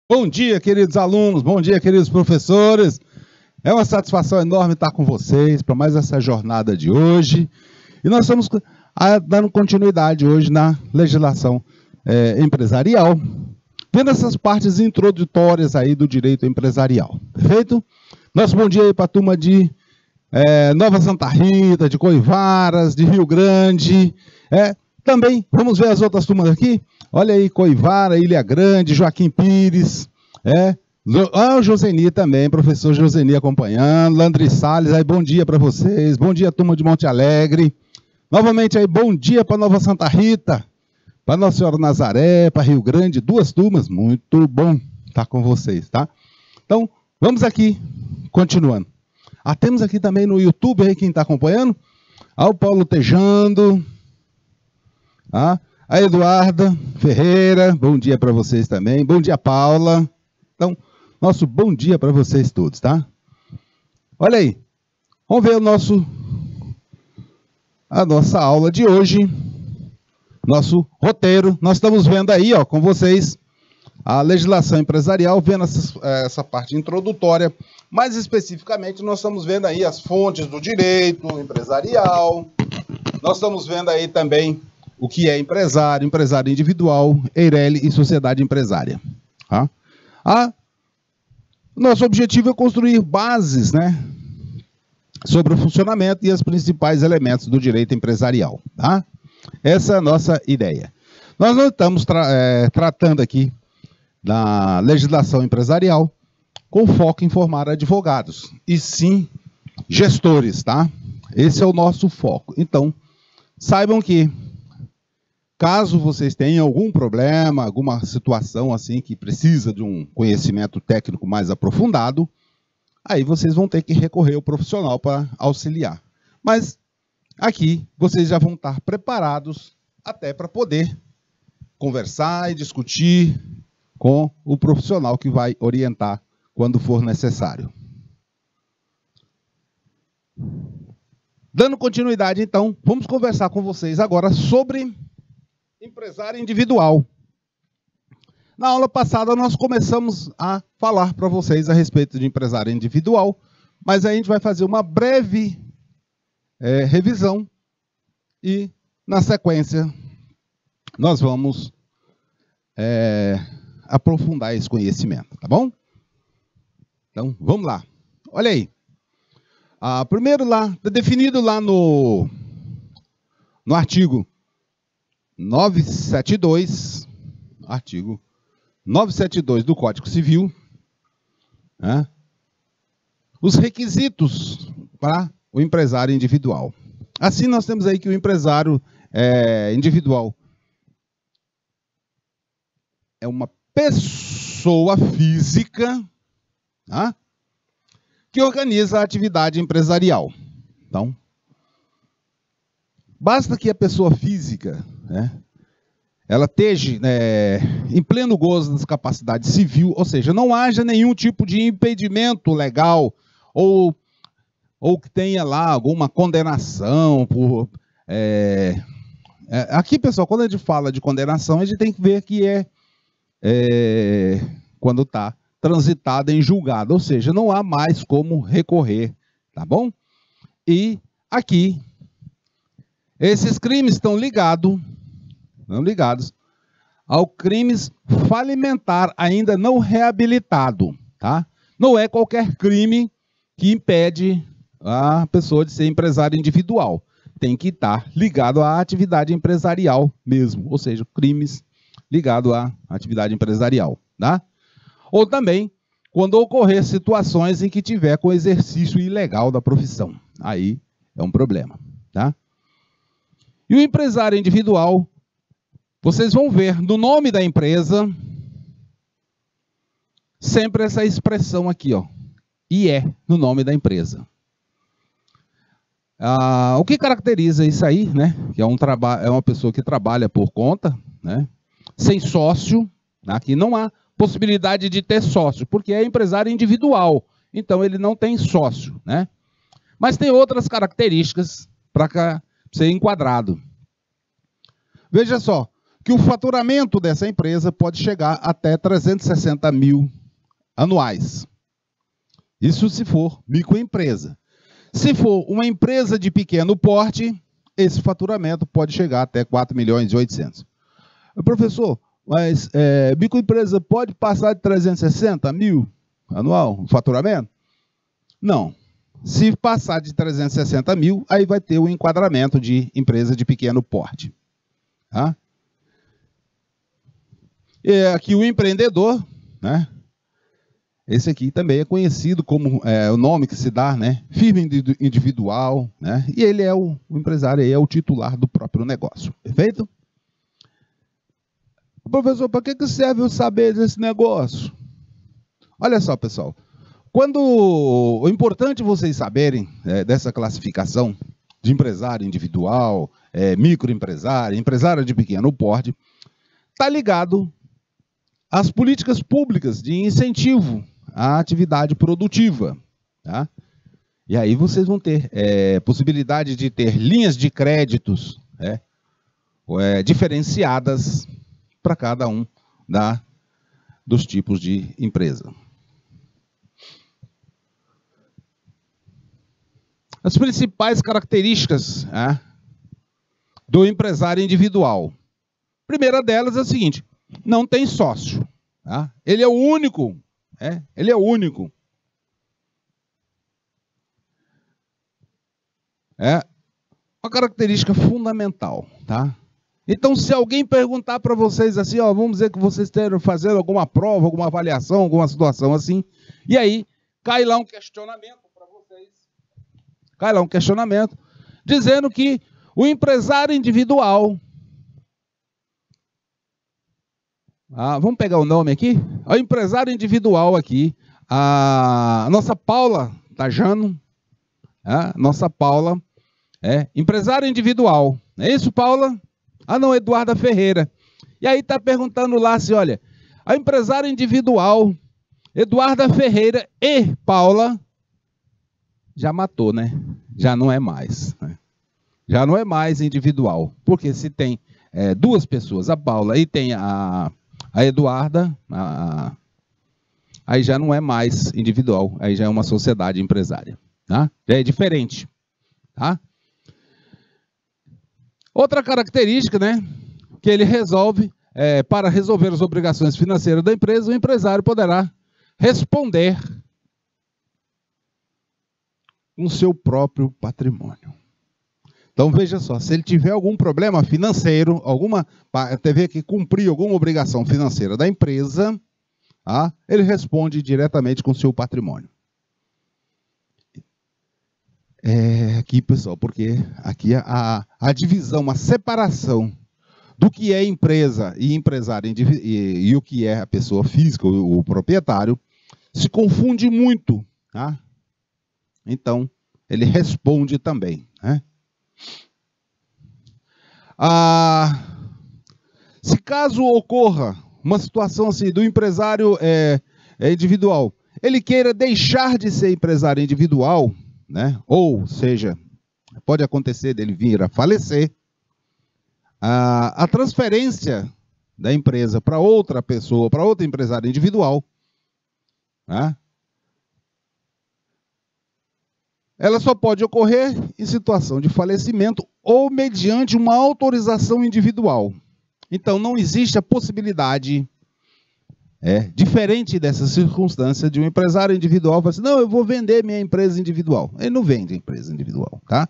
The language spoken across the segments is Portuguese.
Bom dia, queridos alunos, bom dia, queridos professores. É uma satisfação enorme estar com vocês para mais essa jornada de hoje. E nós estamos dando continuidade hoje na legislação empresarial, vendo essas partes introdutórias aí do direito empresarial. Perfeito? Nosso bom dia aí para a turma de Nova Santa Rita, de Coivaras, de Rio Grande. Também, vamos ver as outras turmas aqui? Olha aí, Coivara, Ilha Grande, Joaquim Pires, o Joseni também, professor Joseni acompanhando, Landry Salles, aí bom dia para vocês, bom dia turma de Monte Alegre, novamente aí bom dia para Nova Santa Rita, para Nossa Senhora Nazaré, para Rio Grande, duas turmas, muito bom estar com vocês, tá? Então, vamos aqui, continuando. Temos aqui também no YouTube, aí quem está acompanhando, o Paulo Tejando, a Eduarda Ferreira, bom dia para vocês também. Bom dia, Paula. Então, nosso bom dia para vocês todos, tá? Olha aí. Vamos ver a nossa aula de hoje. Nosso roteiro. Nós estamos vendo aí, ó, com vocês, a legislação empresarial, vendo essa parte introdutória. Mais especificamente, nós estamos vendo aí as fontes do direito empresarial. Nós estamos vendo aí também o que é empresário, empresário individual, EIRELI e sociedade empresária. Tá? Nosso objetivo é construir bases, né, sobre o funcionamento e os principais elementos do direito empresarial. Tá? Essa é a nossa ideia. Nós não estamos tratando aqui da legislação empresarial com foco em formar advogados, e sim gestores. Tá? Esse é o nosso foco. Então, saibam que caso vocês tenham algum problema, alguma situação assim que precisa de um conhecimento técnico mais aprofundado, aí vocês vão ter que recorrer ao profissional para auxiliar. Mas aqui vocês já vão estar preparados até para poder conversar e discutir com o profissional que vai orientar quando for necessário. Dando continuidade, então, vamos conversar com vocês agora sobre empresário individual. Na aula passada nós começamos a falar para vocês a respeito de empresário individual, mas aí a gente vai fazer uma breve revisão e, na sequência, nós vamos aprofundar esse conhecimento, tá bom? Então, vamos lá. Olha aí. Primeiro lá, definido lá no artigo 972, artigo 972 do Código Civil, os requisitos para o empresário individual. Assim, nós temos aí que o empresário individual é uma pessoa física, que organiza a atividade empresarial. Então, basta que a pessoa física, ela esteja em pleno gozo das capacidades civil, ou seja, não haja nenhum tipo de impedimento legal ou que tenha lá alguma condenação por... Aqui, pessoal, quando a gente fala de condenação, a gente tem que ver que quando está transitada em julgado, ou seja, não há mais como recorrer, tá bom? E aqui, esses crimes estão ligados ao crimes falimentar ainda não reabilitado, tá? Não é qualquer crime que impede a pessoa de ser empresário individual. Tem que estar ligado à atividade empresarial mesmo, ou seja, crimes ligados à atividade empresarial, tá? Ou também, quando ocorrer situações em que tiver com exercício ilegal da profissão. Aí é um problema, tá? E o empresário individual, vocês vão ver no nome da empresa, sempre essa expressão aqui, ó, IE, no nome da empresa. O que caracteriza isso aí, né? Que é uma pessoa que trabalha por conta, né? Sem sócio, aqui não há possibilidade de ter sócio, porque é empresário individual, então ele não tem sócio, né? Mas tem outras características para ser enquadrado. Veja só, que o faturamento dessa empresa pode chegar até 360 mil anuais. Isso se for microempresa. Se for uma empresa de pequeno porte, esse faturamento pode chegar até 4 milhões e 800. Professor, mas microempresa pode passar de 360 mil anual o faturamento? Não. Se passar de 360 mil, aí vai ter o enquadramento de empresa de pequeno porte. Tá? E aqui o empreendedor, né? Esse aqui também é conhecido como o nome que se dá, né? Firma individual, né? E ele é o empresário, é o titular do próprio negócio. Perfeito? Professor, para que serve o saber desse negócio? Olha só, pessoal. O importante vocês saberem dessa classificação de empresário individual, microempresário, empresário de pequeno porte, está ligado às políticas públicas de incentivo à atividade produtiva. Tá? E aí vocês vão ter possibilidade de ter linhas de créditos diferenciadas para cada um dos tipos de empresa. As principais características do empresário individual. A primeira delas é a seguinte: não tem sócio. Tá? Ele é o único. Ele é o único. É uma característica fundamental. Tá? Então, se alguém perguntar para vocês assim, ó, vamos dizer que vocês estejam fazendo alguma prova, alguma avaliação, alguma situação assim, e aí cai lá um questionamento para vocês. Cai lá um questionamento dizendo que o empresário individual... vamos pegar o nome aqui? O empresário individual aqui, a nossa Paula Tajano, nossa Paula, empresário individual. É isso, Paula? Ah, não, Eduarda Ferreira. E aí está perguntando lá assim, olha, a empresária individual, Eduarda Ferreira e Paula, já matou, né? Já não é mais. Né? Já não é mais individual. Porque se tem duas pessoas, a Paula e tem a Eduarda, aí já não é mais individual, aí já é uma sociedade empresária. Tá? Já é diferente. Tá? Outra característica, né, que ele resolve, para resolver as obrigações financeiras da empresa, o empresário poderá responder com seu próprio patrimônio. Então, veja só, se ele tiver algum problema financeiro, teve que cumprir alguma obrigação financeira da empresa, ele responde diretamente com seu patrimônio. Aqui, pessoal, porque aqui a divisão, a separação do que é empresa e empresário e o que é a pessoa física, o proprietário, se confunde muito. Tá? Então, ele responde também. Né? Se caso ocorra uma situação assim do empresário individual, ele queira deixar de ser empresário individual, né? Ou seja, pode acontecer dele vir a falecer, a transferência da empresa para outra pessoa, para outro empresário individual, né? Ela só pode ocorrer em situação de falecimento ou mediante uma autorização individual. Então, não existe a possibilidade, diferente dessa circunstância, de um empresário individual falar assim, não, eu vou vender minha empresa individual. Ele não vende a empresa individual, tá?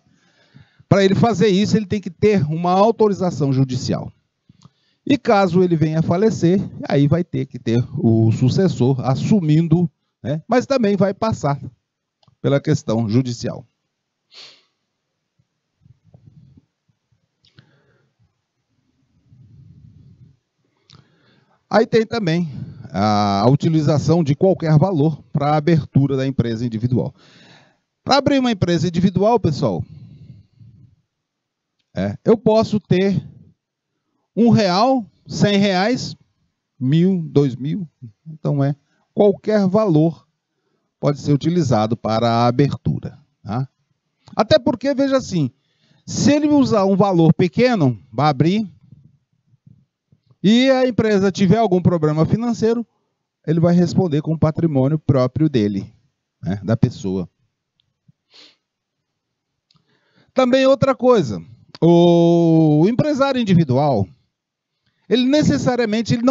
Para ele fazer isso, ele tem que ter uma autorização judicial. E caso ele venha a falecer, aí vai ter que ter o sucessor assumindo, né? Mas também vai passar pela questão judicial. Aí tem também a utilização de qualquer valor para a abertura da empresa individual. Para abrir uma empresa individual, pessoal, eu posso ter R$1, R$100, 1.000, 2.000, então qualquer valor pode ser utilizado para a abertura. Tá? Até porque, veja assim, se ele usar um valor pequeno, vai abrir, e a empresa tiver algum problema financeiro, ele vai responder com o patrimônio próprio dele, né, da pessoa. Também outra coisa, o empresário individual, ele necessariamente ele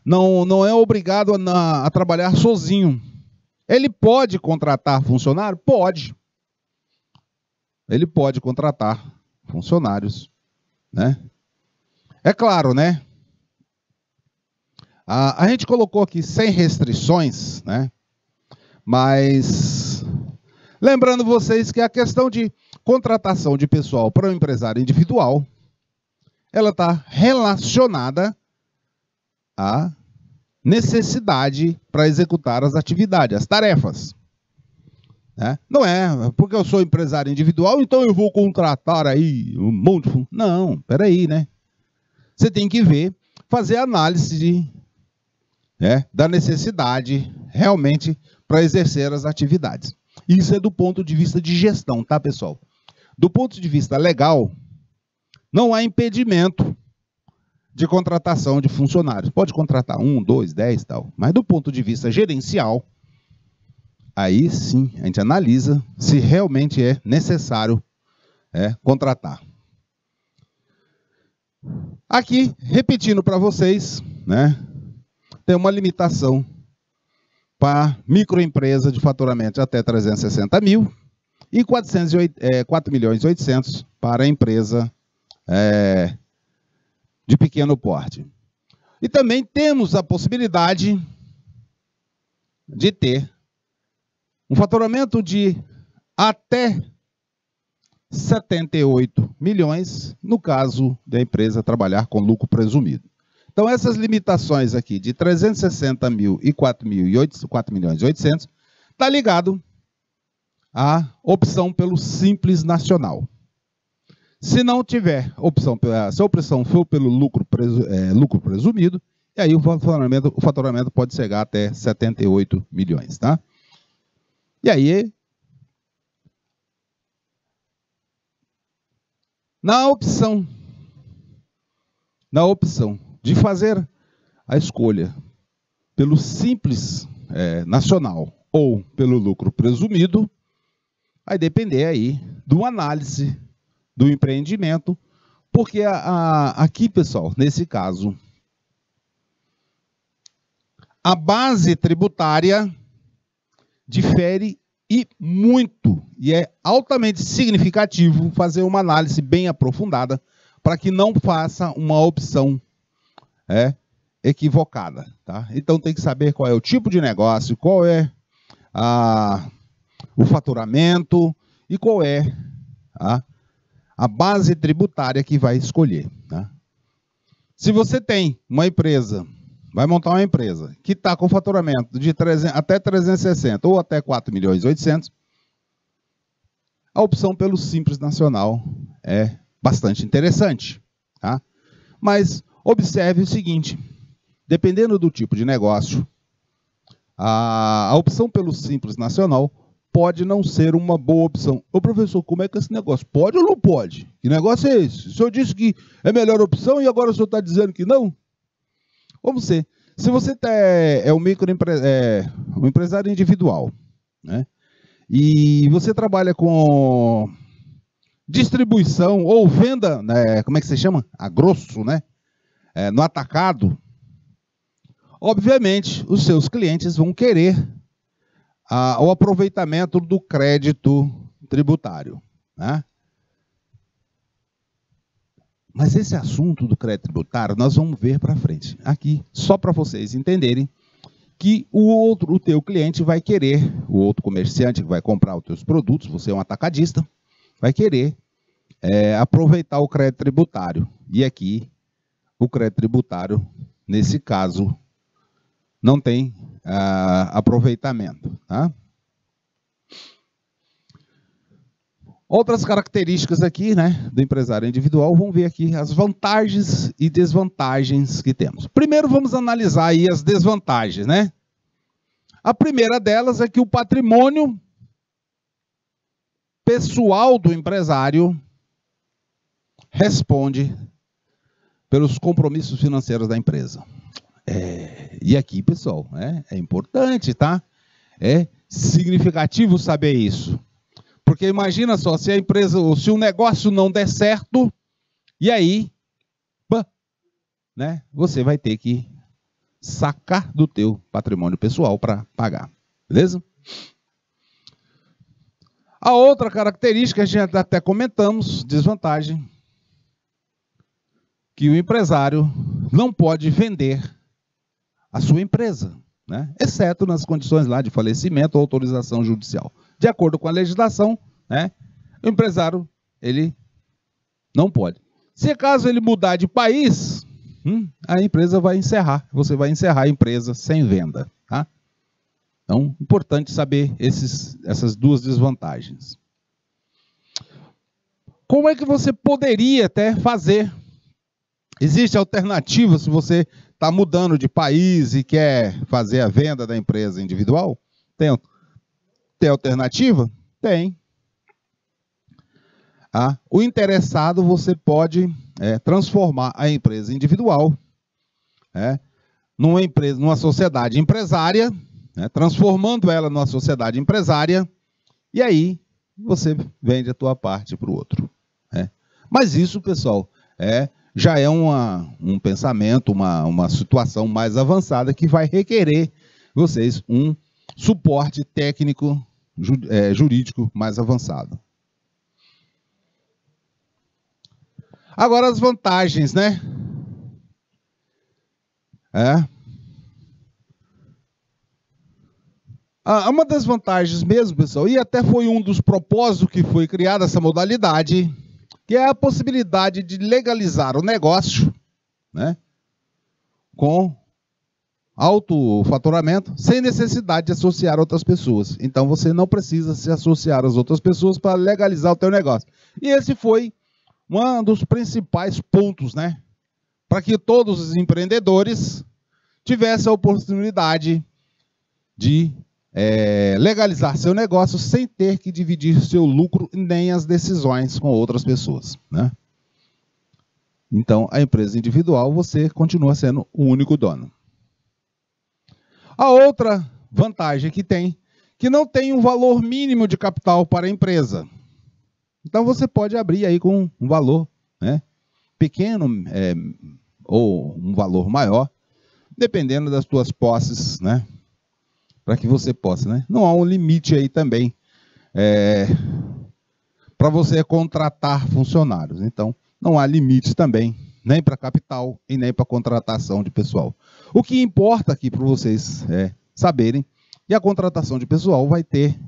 não é obrigado a trabalhar sozinho. Ele pode contratar funcionário? Pode. Ele pode contratar funcionários, né? É claro, né? A gente colocou aqui sem restrições, né? Mas lembrando vocês que a questão de contratação de pessoal para o empresário individual, ela está relacionada à necessidade para executar as atividades, as tarefas. Né? Não é porque eu sou empresário individual, então eu vou contratar aí um monte de... Não, peraí, né? Você tem que ver, fazer análise da necessidade realmente para exercer as atividades. Isso é do ponto de vista de gestão, tá, pessoal? Do ponto de vista legal, não há impedimento de contratação de funcionários. Pode contratar 1, 2, 10 e tal. Mas do ponto de vista gerencial, aí sim a gente analisa se realmente é necessário contratar. Aqui, repetindo para vocês, né, tem uma limitação para microempresa de faturamento de até 360 mil e 4.800.000 para a empresa de pequeno porte. E também temos a possibilidade de ter um faturamento de até 78 milhões, no caso da empresa trabalhar com lucro presumido. Então, essas limitações aqui de 360 mil e 4.800.000 está ligado à opção pelo Simples Nacional. Se não tiver opção, se a opção for pelo lucro presumido, e aí o faturamento pode chegar até 78 milhões, tá? E aí, na opção de fazer a escolha pelo Simples Nacional ou pelo lucro presumido, vai depender aí de uma análise do empreendimento, porque aqui, pessoal, nesse caso, a base tributária difere e muito, e é altamente significativo fazer uma análise bem aprofundada para que não faça uma opção equivocada. Tá? Então tem que saber qual é o tipo de negócio, qual é o faturamento e qual é a base tributária que vai escolher. Tá? Se você tem uma empresa, vai montar uma empresa que está com faturamento de até 360 ou até 4.800.000, a opção pelo Simples Nacional é bastante interessante. Tá? Mas observe o seguinte, dependendo do tipo de negócio, a opção pelo Simples Nacional pode não ser uma boa opção. Ô professor, como é que é esse negócio? Pode ou não pode? Que negócio é esse? O senhor disse que é a melhor opção e agora o senhor está dizendo que não? Vamos ver. Se você é um empresário individual, né, e você trabalha com distribuição ou venda, né, como é que se chama? A grosso, né? No atacado, obviamente os seus clientes vão querer o aproveitamento do crédito tributário. Né? Mas esse assunto do crédito tributário nós vamos ver para frente. Aqui, só para vocês entenderem que o teu cliente vai querer, o outro comerciante que vai comprar os teus produtos, você é um atacadista, vai querer aproveitar o crédito tributário. E aqui, o crédito tributário, nesse caso, não tem aproveitamento. Tá? Outras características aqui, né, do empresário individual, vamos ver aqui as vantagens e desvantagens que temos. Primeiro vamos analisar aí as desvantagens, né? A primeira delas é que o patrimônio pessoal do empresário responde pelos compromissos financeiros da empresa. E aqui, pessoal, é importante, tá? É significativo saber isso. Porque imagina só, se a empresa, se o negócio não der certo, e aí, né, você vai ter que sacar do teu patrimônio pessoal para pagar. Beleza? A outra característica, a gente até comentamos, desvantagem, que o empresário não pode vender a sua empresa, né? Exceto nas condições lá de falecimento ou autorização judicial. De acordo com a legislação, né, o empresário ele não pode. Se caso ele mudar de país, a empresa vai encerrar. Você vai encerrar a empresa sem venda, tá? Então, importante saber essas duas desvantagens. Como é que você poderia até fazer? Existe alternativa se você está mudando de país e quer fazer a venda da empresa individual? Tem alternativa? Tem. O interessado, você pode transformar a empresa individual numa sociedade empresária, transformando ela numa sociedade empresária, e aí você vende a tua parte para o outro. Mas isso, pessoal, já é um pensamento, uma situação mais avançada que vai requerer vocês um suporte técnico, jurídico mais avançado. Agora as vantagens, né? Uma das vantagens mesmo, pessoal, e até foi um dos propósitos que foi criada essa modalidade, que é a possibilidade de legalizar o negócio, né, com alto faturamento, sem necessidade de associar outras pessoas. Então você não precisa se associar às outras pessoas para legalizar o teu negócio. E esse foi um dos principais pontos, né, para que todos os empreendedores tivessem a oportunidade de legalizar seu negócio sem ter que dividir seu lucro nem as decisões com outras pessoas, né? Então, a empresa individual, você continua sendo o único dono. A outra vantagem que não tem um valor mínimo de capital para a empresa. Então, você pode abrir aí com um valor, né, pequeno ou um valor maior, dependendo das tuas posses, né? Para que você possa, né? Não há um limite aí também para você contratar funcionários. Então, não há limites também, nem para capital e nem para contratação de pessoal. O que importa aqui para vocês saberem, que a contratação de pessoal vai ter,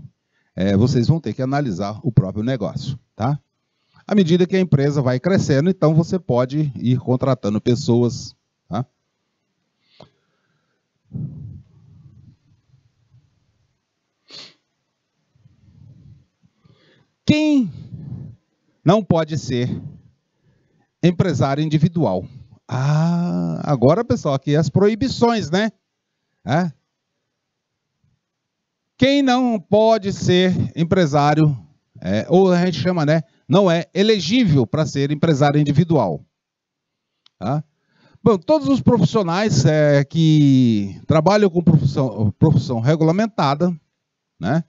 vocês vão ter que analisar o próprio negócio, tá? À medida que a empresa vai crescendo, então você pode ir contratando pessoas, tá? Quem não pode ser empresário individual? Agora, pessoal, aqui as proibições, né? Quem não pode ser empresário, ou a gente chama, né, não é elegível para ser empresário individual. Tá? Bom, todos os profissionais que trabalham com profissão regulamentada, né?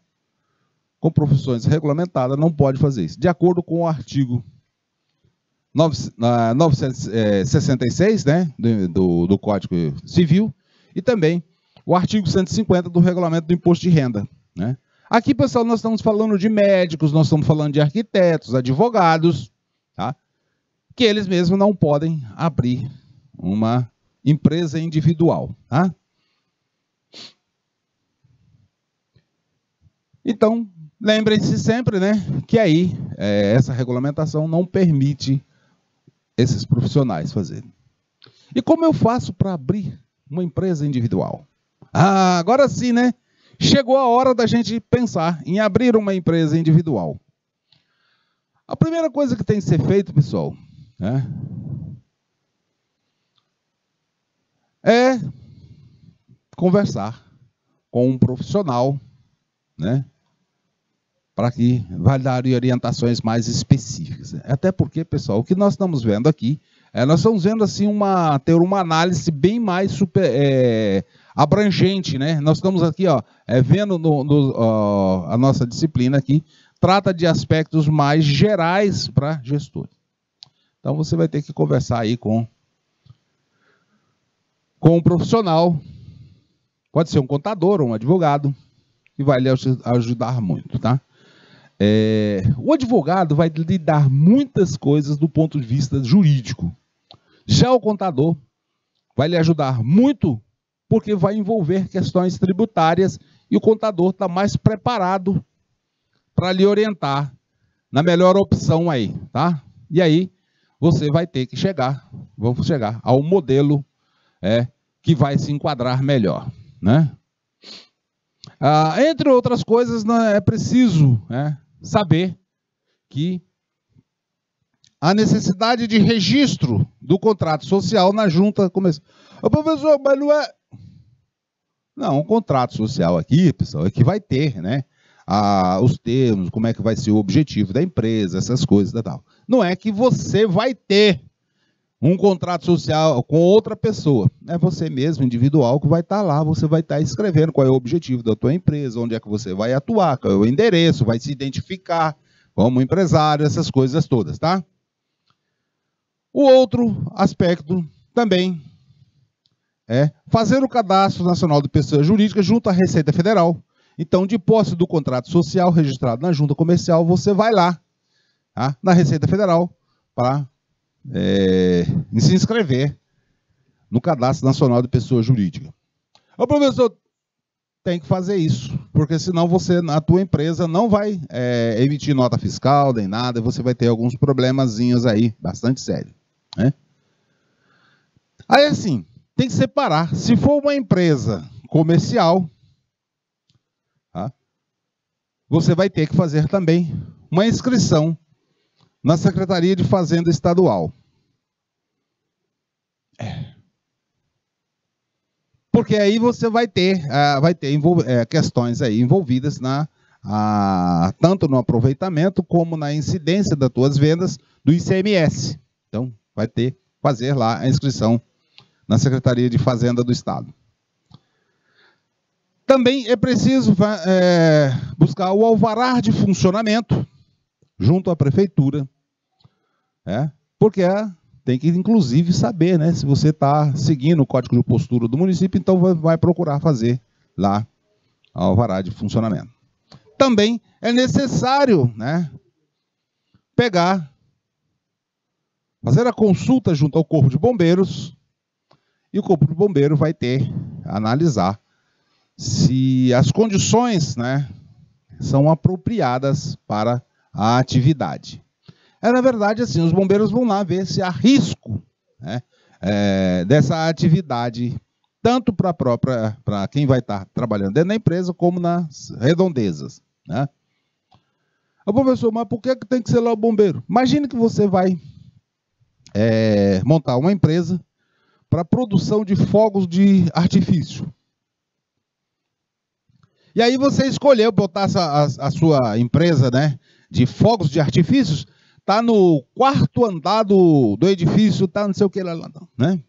Com profissões regulamentadas, não pode fazer isso. De acordo com o artigo 966, né, do Código Civil, e também o artigo 150 do Regulamento do Imposto de Renda, né? Aqui, pessoal, nós estamos falando de médicos, nós estamos falando de arquitetos, advogados, tá? Que eles mesmos não podem abrir uma empresa individual, tá? Então, lembrem-se sempre, né, que aí essa regulamentação não permite esses profissionais fazerem. E como eu faço para abrir uma empresa individual? Agora sim, né? Chegou a hora da gente pensar em abrir uma empresa individual. A primeira coisa que tem que ser feito, pessoal, né, é conversar com um profissional, né, para que vai dar orientações mais específicas. Até porque, pessoal, o que nós estamos vendo aqui nós estamos vendo assim ter uma análise bem mais abrangente, né? Nós estamos aqui, ó, vendo a nossa disciplina aqui, trata de aspectos mais gerais para gestores. Então você vai ter que conversar aí com um profissional, pode ser um contador ou um advogado, que vai lhe ajudar muito, tá? O advogado vai lhe dar muitas coisas do ponto de vista jurídico. Já o contador vai lhe ajudar muito porque vai envolver questões tributárias e o contador está mais preparado para lhe orientar na melhor opção aí, tá? E aí você vai ter que vamos chegar ao modelo que vai se enquadrar melhor, né? Entre outras coisas, é preciso saber que a necessidade de registro do contrato social na junta começou. Ô, professor, mas não é... Não, um contrato social aqui, pessoal, é que vai ter, né? Os termos, como é que vai ser o objetivo da empresa, essas coisas e tal. Não é que você vai ter um contrato social com outra pessoa. É você mesmo, individual, que vai estar lá, você vai estar escrevendo qual é o objetivo da tua empresa, onde é que você vai atuar, qual é o endereço, vai se identificar como empresário, essas coisas todas, tá? O outro aspecto também é fazer o Cadastro Nacional de Pessoa Jurídica junto à Receita Federal. Então, de posse do contrato social registrado na junta comercial, você vai lá, tá, na Receita Federal para se inscrever no Cadastro Nacional de Pessoa Jurídica. O professor tem que fazer isso, porque senão a tua empresa não vai emitir nota fiscal, nem nada, e você vai ter alguns problemazinhos aí, bastante sérios, né? Aí assim, tem que separar. Se for uma empresa comercial, tá, você vai ter que fazer também uma inscrição na Secretaria de Fazenda Estadual. Porque aí você vai ter questões aí envolvidas tanto no aproveitamento como na incidência das tuas vendas do ICMS. Então, vai ter que fazer lá a inscrição na Secretaria de Fazenda do Estado. Também é preciso buscar o alvará de funcionamento junto à prefeitura, porque tem que, inclusive, saber, né, se você está seguindo o Código de Postura do município, então vai procurar fazer lá o alvará de funcionamento. Também é necessário, né, fazer a consulta junto ao Corpo de Bombeiros, e o Corpo de Bombeiros vai analisar se as condições, né, são apropriadas para a atividade. Na verdade, assim, os bombeiros vão lá ver se há risco, né, dessa atividade, tanto para quem vai estar trabalhando dentro da empresa, como nas redondezas, né? Ô, professor, mas por que tem que ser lá o bombeiro? Imagine que você vai montar uma empresa para produção de fogos de artifício. E aí você escolheu botar a sua empresa, né, de fogos de artifícios, está no quarto andar do edifício, está não sei o que lá, né?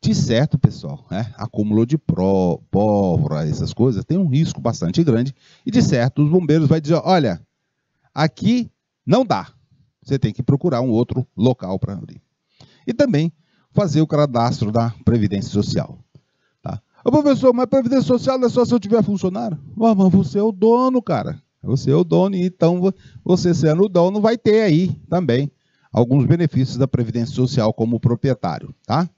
De certo, pessoal, acúmulo de pólvora, essas coisas, tem um risco bastante grande. E de certo, os bombeiros vão dizer, olha, aqui não dá. Você tem que procurar um outro local para abrir. E também fazer o cadastro da Previdência Social. Tá? Ô, professor, mas a Previdência Social não é só se eu tiver funcionário? Mas você é o dono, cara. Você é o dono, então você sendo o dono vai ter aí também alguns benefícios da Previdência Social como proprietário, tá?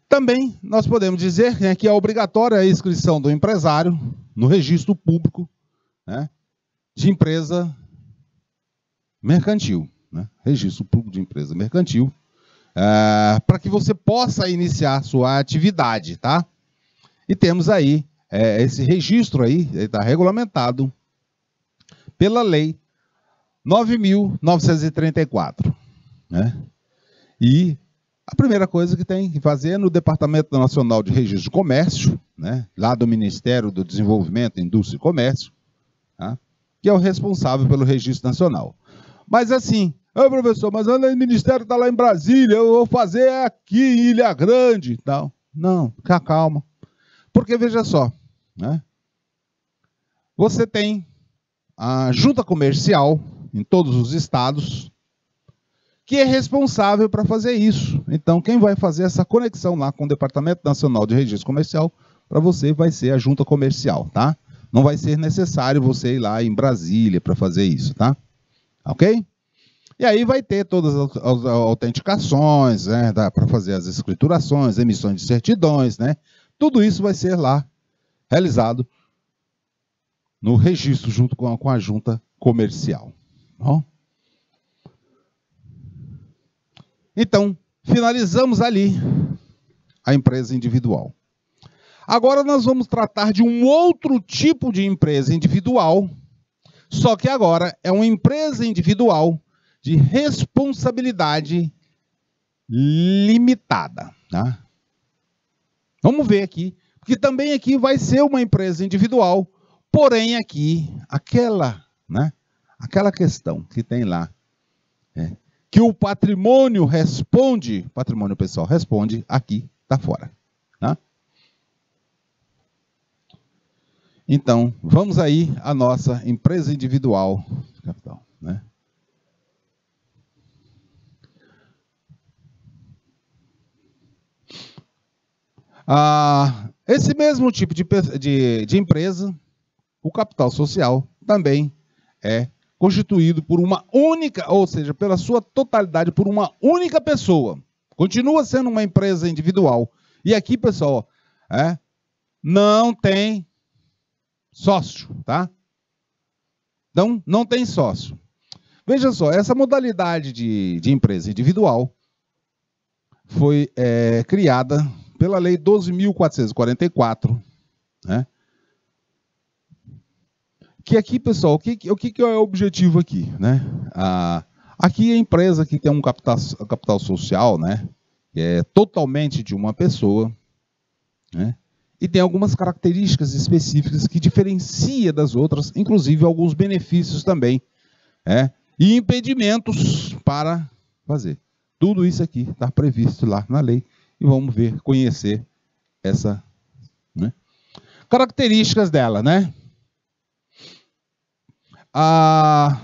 Também nós podemos dizer, né, que é obrigatória a inscrição do empresário no registro público, né, de empresa mercantil, né, registro público de empresa mercantil, para que você possa iniciar sua atividade, tá? E temos aí, esse registro aí, está regulamentado pela Lei 9.934, né? E a primeira coisa que tem que fazer é no Departamento Nacional de Registro de Comércio, né, lá do Ministério do Desenvolvimento, Indústria e Comércio, tá? Que é o responsável pelo Registro Nacional. Mas assim, professor, mas o ministério está lá em Brasília, eu vou fazer aqui em Ilha Grande e tal. Não, fica calma. Porque veja só, né? Você tem a junta comercial em todos os estados, que é responsável para fazer isso. Então, quem vai fazer essa conexão lá com o Departamento Nacional de Registro Comercial, para você vai ser a junta comercial, tá? Não vai ser necessário você ir lá em Brasília para fazer isso, tá? Ok? E aí vai ter todas as autenticações, né, para fazer as escriturações, emissões de certidões, né? Tudo isso vai ser lá realizado no registro junto com a junta comercial. Bom? Então, finalizamos ali a empresa individual. Agora nós vamos tratar de um outro tipo de empresa individual, só que agora é uma empresa individual de responsabilidade limitada. Tá? Vamos ver aqui, porque também aqui vai ser uma empresa individual, porém aqui, aquela questão que tem lá, que o patrimônio pessoal responde, aqui está fora. Tá? Então, vamos aí à nossa empresa individual capital, né? Esse mesmo tipo de empresa, o capital social, também é constituído por uma única, ou seja, pela sua totalidade, por uma única pessoa. Continua sendo uma empresa individual. E aqui, pessoal, não tem sócio, tá? Então, não tem sócio. Veja só, essa modalidade de empresa individual foi criada pela Lei 12.444, né? Que aqui, pessoal, o que é o objetivo aqui, né? Aqui a empresa que tem um capital social, né? Que é totalmente de uma pessoa, né? E tem algumas características específicas que diferencia das outras, inclusive alguns benefícios também, e impedimentos para fazer. Tudo isso aqui está previsto lá na lei e vamos conhecer essa, né, características dela, né? A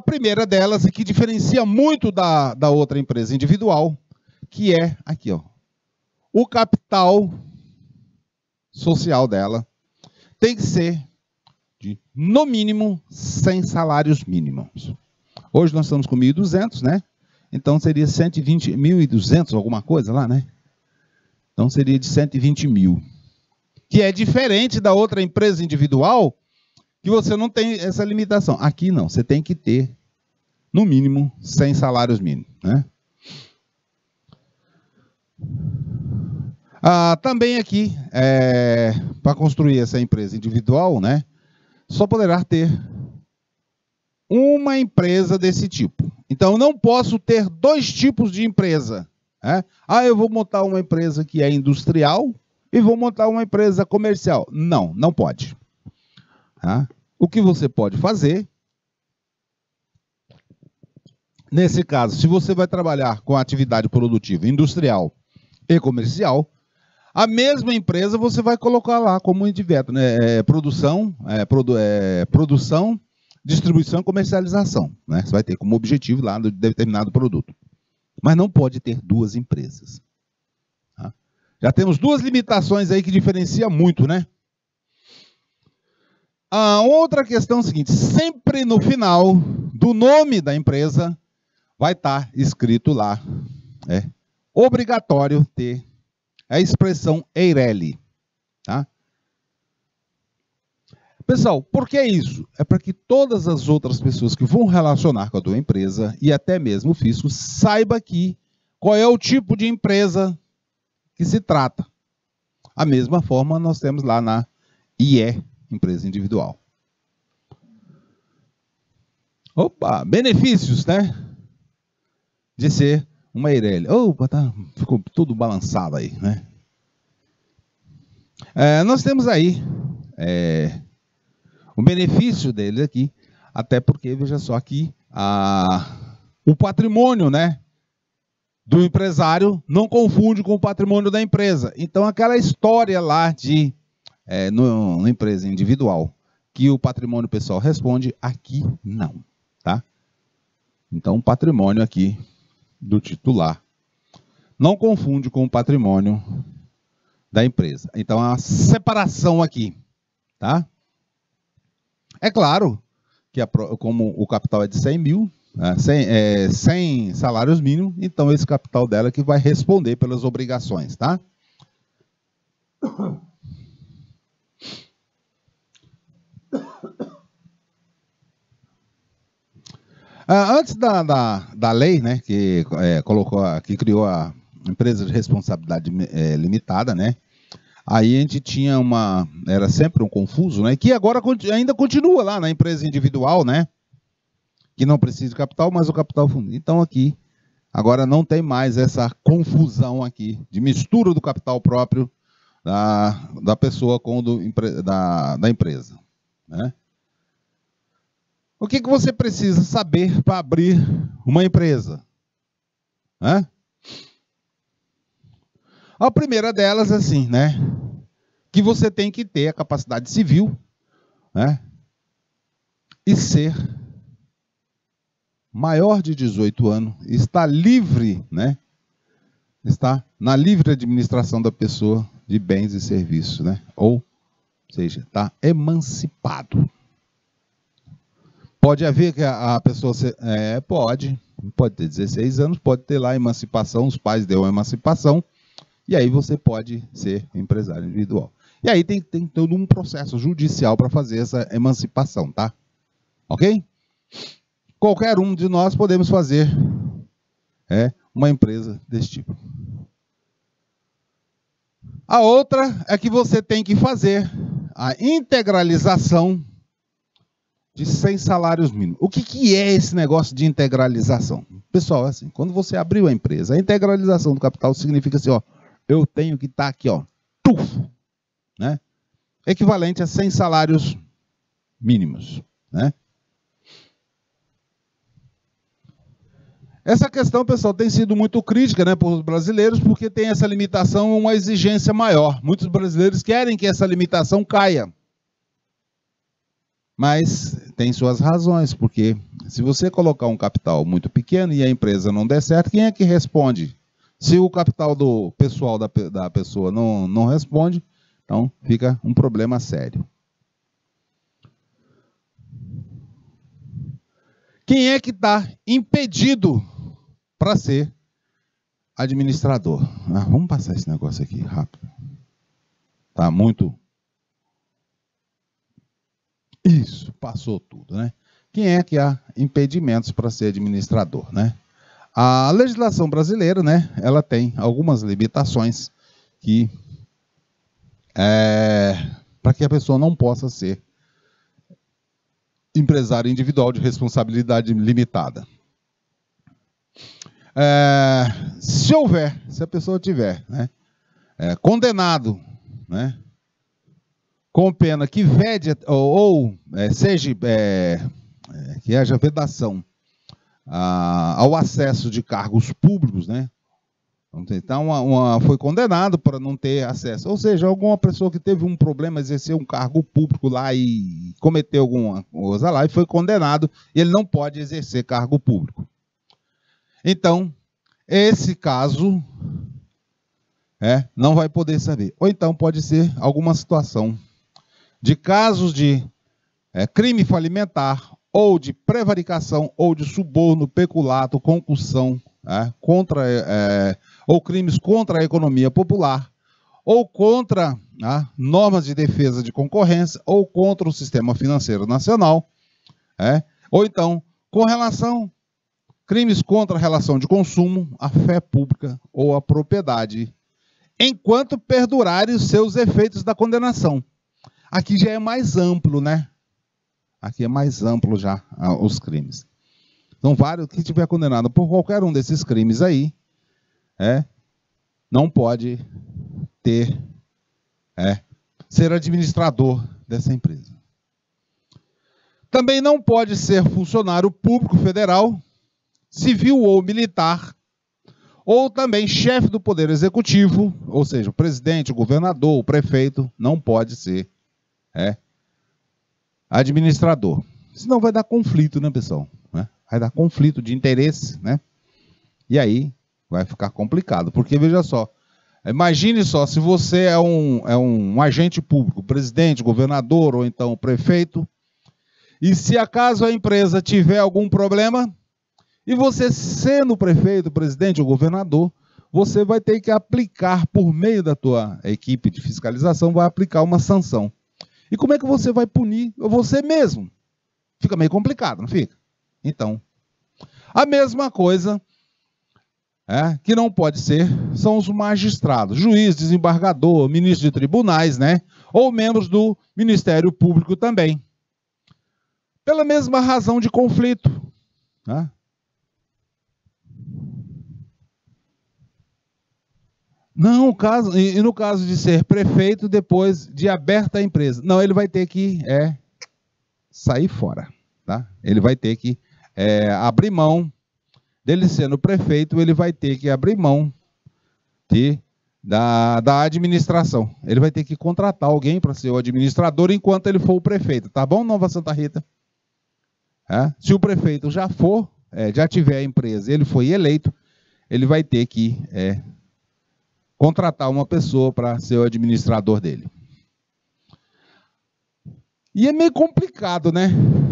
primeira delas, que diferencia muito da outra empresa individual, que é aqui, ó, o capital social dela tem que ser de, no mínimo, 100 salários mínimos. Hoje nós estamos com 1.200, né? Então seria 120, 1.200, alguma coisa lá, né? Então seria de 120 mil. Que é diferente da outra empresa individual, que você não tem essa limitação. Aqui não, você tem que ter, no mínimo, 100 salários mínimos, né? Também aqui, para construir essa empresa individual, né, só poderá ter uma empresa desse tipo. Então, eu não posso ter dois tipos de empresa. Eu vou montar uma empresa que é industrial e vou montar uma empresa comercial. Não, não pode. O que você pode fazer, nesse caso, se você vai trabalhar com atividade produtiva industrial e comercial, a mesma empresa você vai colocar lá como indivíduo, né? Produção, distribuição e comercialização, né? Você vai ter como objetivo lá de determinado produto. Mas não pode ter duas empresas. Tá? Já temos duas limitações aí que diferenciam muito, né? Outra questão é a seguinte: sempre no final do nome da empresa vai estar escrito lá, obrigatório ter a expressão EIRELI, tá? Pessoal, por que isso? É para que todas as outras pessoas que vão relacionar com a tua empresa e até mesmo o fisco saiba aqui qual é o tipo de empresa que se trata. A mesma forma nós temos lá na IE, empresa individual. Opa, benefícios, né? De ser uma EIRELI. Opa, ficou tudo balançado aí, né? Nós temos aí o benefício dele aqui, até porque, veja só, aqui o patrimônio, né, do empresário não confunde com o patrimônio da empresa. Então, aquela história lá de na empresa individual, que o patrimônio pessoal responde, aqui não, tá? Então, o patrimônio aqui do titular não confunde com o patrimônio da empresa. Então, há uma separação aqui, tá? É claro que como o capital é de 100 mil, 100 salários mínimos, então esse capital dela que vai responder pelas obrigações, tá? Antes da lei, né, que que criou a empresa de responsabilidade limitada, né? Aí a gente tinha era sempre um confuso, né? Que agora ainda continua lá na empresa individual, né? Que não precisa de capital, mas o capital fundo. Então aqui, agora não tem mais essa confusão aqui de mistura do capital próprio da pessoa com da empresa, né? O que você precisa saber para abrir uma empresa? Né? A primeira delas, assim, né? Que você tem que ter a capacidade civil, né? E ser maior de 18 anos, está livre, né? Está na livre administração da pessoa de bens e serviços, né? Ou seja, está emancipado. Pode haver que a pessoa... pode ter 16 anos, pode ter lá a emancipação, os pais deu a emancipação, e aí você pode ser empresário individual. E aí tem todo um processo judicial para fazer essa emancipação, tá? Ok? Qualquer um de nós podemos fazer uma empresa desse tipo. A outra é que você tem que fazer a integralização de 100 salários mínimos. O que é esse negócio de integralização? Pessoal, é assim, quando você abriu a empresa, a integralização do capital significa assim, ó, eu tenho que estar aqui, ó, né? Equivalente a 100 salários mínimos, né? Essa questão, pessoal, tem sido muito crítica, né, por brasileiros, porque tem essa limitação, uma exigência maior. Muitos brasileiros querem que essa limitação caia. Mas tem suas razões, porque se você colocar um capital muito pequeno e a empresa não der certo, quem é que responde? Se o capital do pessoal da pessoa não responde, então fica um problema sério. Quem é que está impedido para ser administrador? Vamos passar esse negócio aqui rápido. Tá muito... Isso, passou tudo, né? Quem é que há impedimentos para ser administrador, né? A legislação brasileira, né, ela tem algumas limitações que para que a pessoa não possa ser empresário individual de responsabilidade limitada. Se a pessoa tiver, né, condenado, né, com pena que vede ou seja que haja vedação ao acesso de cargos públicos, né? Então, foi condenado para não ter acesso. Ou seja, alguma pessoa que teve um problema, exerceu um cargo público lá e cometeu alguma coisa lá e foi condenado, e ele não pode exercer cargo público. Então, esse caso não vai poder saber. Ou então pode ser alguma situação de casos de crime falimentar, ou de prevaricação, ou de suborno, peculato, concussão, ou crimes contra a economia popular, ou contra normas de defesa de concorrência, ou contra o sistema financeiro nacional, ou então, com relação, crimes contra a relação de consumo, a fé pública ou a propriedade, enquanto perdurarem os seus efeitos da condenação. Aqui já é mais amplo, né? Aqui é mais amplo já os crimes. Então, vários que tiver condenado por qualquer um desses crimes aí, não pode ser administrador dessa empresa. Também não pode ser funcionário público federal, civil ou militar, ou também chefe do Poder Executivo, ou seja, o presidente, o governador, o prefeito, não pode ser administrador. Senão vai dar conflito, né, pessoal? Vai dar conflito de interesse, né? E aí vai ficar complicado, porque veja só, imagine só, se você é um agente público, presidente, governador ou então prefeito, e se acaso a empresa tiver algum problema, e você sendo prefeito, presidente ou governador, você vai ter que aplicar, por meio da tua equipe de fiscalização, vai aplicar uma sanção. E como é que você vai punir você mesmo? Fica meio complicado, não fica? Então, a mesma coisa que não pode ser são os magistrados, juiz, desembargador, ministro de tribunais, né? Ou membros do Ministério Público também. Pela mesma razão de conflito. Não, e no caso de ser prefeito, depois de aberta a empresa, não, ele vai ter que sair fora. Tá? Ele vai ter que abrir mão, dele sendo prefeito, ele vai ter que abrir mão da administração. Ele vai ter que contratar alguém para ser o administrador enquanto ele for o prefeito. Tá bom, Nova Santa Rita? Se o prefeito já tiver a empresa, ele foi eleito, ele vai ter que contratar uma pessoa para ser o administrador dele. E é meio complicado, né?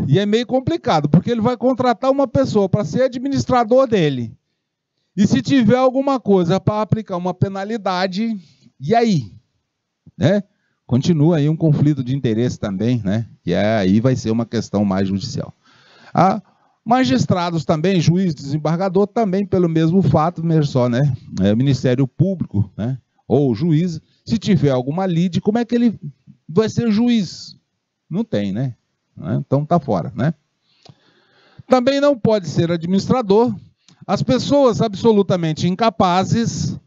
E é meio complicado, porque ele vai contratar uma pessoa para ser administrador dele. E se tiver alguma coisa para aplicar uma penalidade, e aí? Continua aí um conflito de interesse também, né? E aí vai ser uma questão mais judicial. Magistrados também, juiz, desembargador, também pelo mesmo fato, mesmo só, né? Ministério Público, né? Ou juiz, se tiver alguma lide, como é que ele vai ser juiz? Não tem, né? Então tá fora, né? Também não pode ser administrador as pessoas absolutamente incapazes,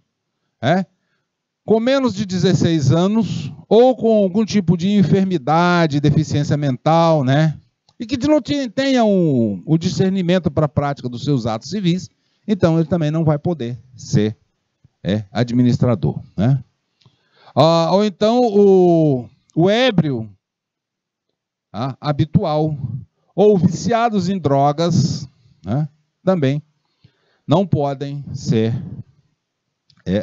com menos de 16 anos, ou com algum tipo de enfermidade, deficiência mental, né? E que não tenham o discernimento para a prática dos seus atos civis, então ele também não vai poder ser administrador, né? Ou então o ébrio habitual, ou viciados em drogas, também não podem ser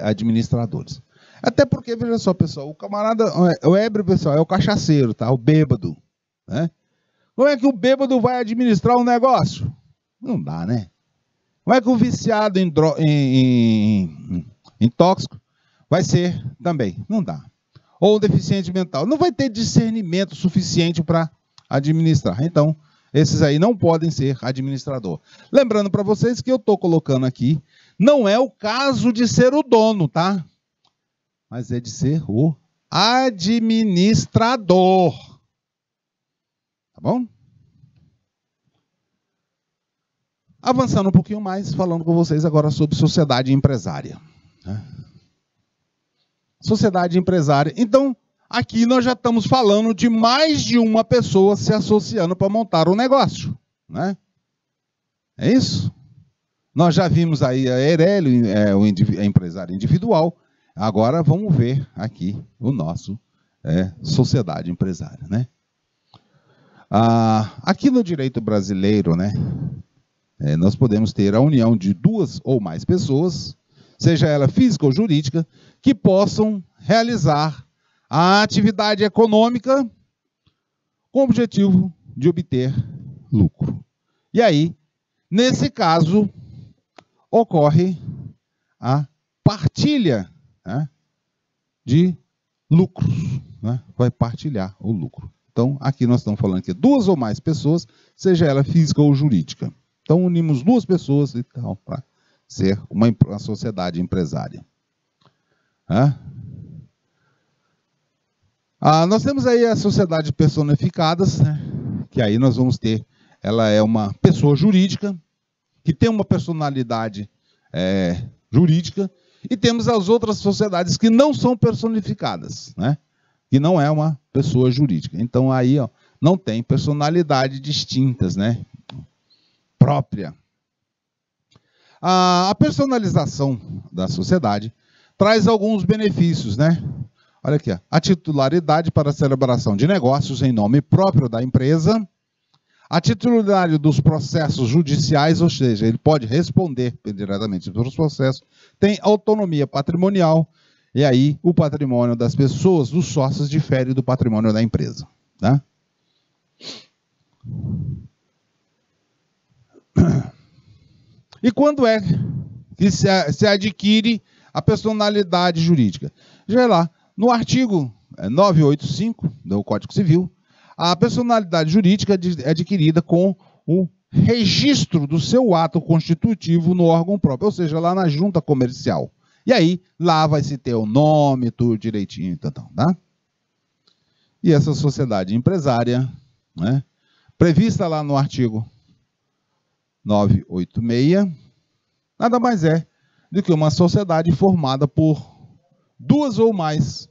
administradores. Até porque, veja só, pessoal, o camarada, o ébrio, pessoal, é o cachaceiro, tá? O bêbado, né? Como é que o bêbado vai administrar um negócio? Não dá, né? Como é que o viciado em tóxico vai ser também? Não dá. Ou o deficiente mental. Não vai ter discernimento suficiente para administrar. Então, esses aí não podem ser administrador. Lembrando para vocês que eu estou colocando aqui, não é o caso de ser o dono, tá? Mas é de ser o administrador. Tá bom? Avançando um pouquinho mais, falando com vocês agora sobre sociedade empresária. Sociedade empresária. Então, aqui nós já estamos falando de mais de uma pessoa se associando para montar um negócio, né? É isso? Nós já vimos aí a Eireli, a empresária individual. Agora vamos ver aqui o nosso sociedade empresária, né? Aqui no direito brasileiro, né, nós podemos ter a união de duas ou mais pessoas, seja ela física ou jurídica, que possam realizar a atividade econômica com o objetivo de obter lucro. E aí, nesse caso, ocorre a partilha de lucros, né? Vai partilhar o lucro. Então, aqui nós estamos falando que duas ou mais pessoas, seja ela física ou jurídica. Então, unimos duas pessoas e tal, para ser uma sociedade empresária. Nós temos aí as sociedades personificadas, né? Que aí nós vamos ter, ela é uma pessoa jurídica, que tem uma personalidade jurídica, e temos as outras sociedades que não são personificadas, né? Que não é uma pessoa jurídica. Então, aí, não tem personalidade distintas, né? Própria. A personalização da sociedade traz alguns benefícios, né? Olha aqui, ó. A titularidade para a celebração de negócios em nome próprio da empresa, a titularidade dos processos judiciais, ou seja, ele pode responder diretamente pelos processos, tem autonomia patrimonial, e aí o patrimônio das pessoas, dos sócios, difere do patrimônio da empresa, tá? E quando é que se adquire a personalidade jurídica? Já é lá, no artigo 985 do Código Civil, a personalidade jurídica é adquirida com o registro do seu ato constitutivo no órgão próprio, ou seja, lá na junta comercial. E aí, lá vai se ter o nome, tudo direitinho, tá? E essa sociedade empresária, né, prevista lá no artigo 986, nada mais é do que uma sociedade formada por duas ou mais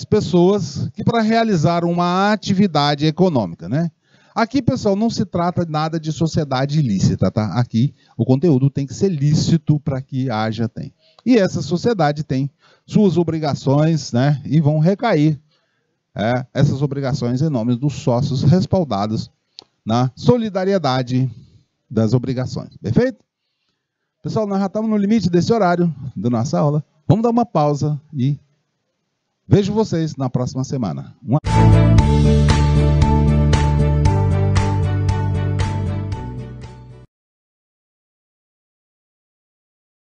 pessoas que para realizar uma atividade econômica, né? Aqui, pessoal, não se trata nada de sociedade ilícita, tá? Aqui o conteúdo tem que ser lícito para que haja, tem. E essa sociedade tem suas obrigações, né? E vão recair essas obrigações em nome dos sócios respaldados na solidariedade das obrigações. Perfeito? Pessoal, nós já estamos no limite desse horário da nossa aula. Vamos dar uma pausa e vejo vocês na próxima semana.